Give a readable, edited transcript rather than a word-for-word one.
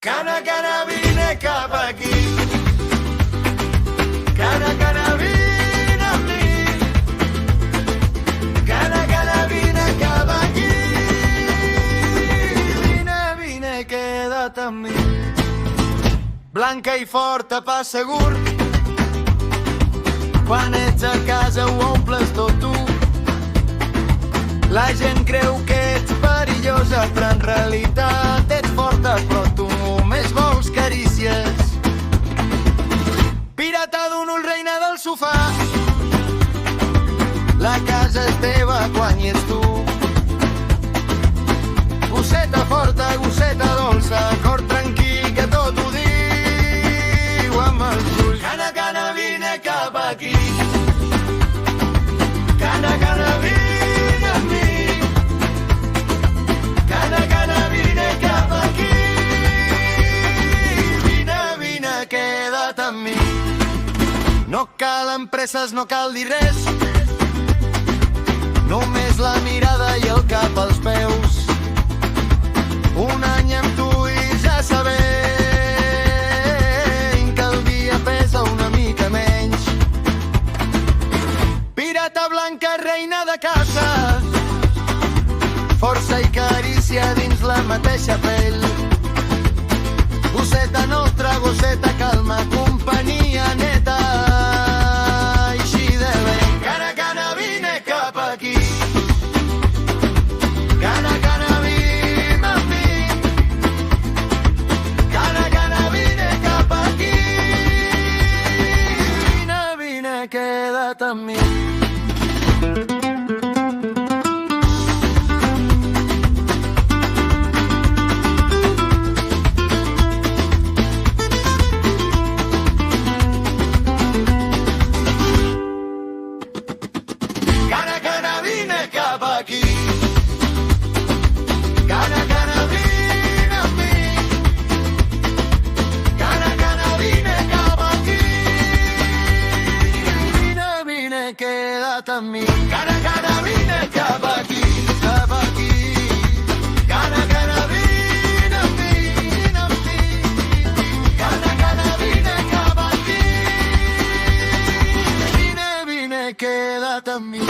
Cana, cana, vine cap aquí. Cana, cana, vine amb mi. Cana, cana, vine cap aquí. Vine, vine, queda't amb mi. Blanca i forta, pas segur. Quan ets a casa ho omples tot tu. La gent creu que ets perillosa, però en realitat ets forta, però tu només vols carícies. Pirata d'un ull, reina del sofà. La casa és teva quan hi ets tu. Gosseta forta, gosseta dolça, cor tranquil que tot ho diu amb els ulls. Cana, cana, vine cap aquí. Cana, cana, vine amb mi. Cana, cana, vine cap aquí. Vine, vine, queda't amb mi. No calen presses, no cal dir res. Només la mirada i el cap als peus. Un any amb tu i ja sabem que el dia pesa una mica menys. Pirata blanca, reina de casa, força i carícia dins la mateixa pell. Gosseta nostra, gosseta calma, companyia neta, així de bé. Cana, cana, vine cap aquí. Cana, cana, vine amb mi. Cana, cana, vine cap aquí. Vine, vine, queda't amb mi. Cana, cana, vine cap aquí. Cana, cana, vine amb mi. Cana, cana, vine cap aquí. Vine, vine, queda't amb mi. Cana, cana, vine cap aquí. Cap aquí. Cana, cana, vine amb mi. Vine amb mi. Cana, cana, vine cap aquí. Vine, vine, queda't amb mi.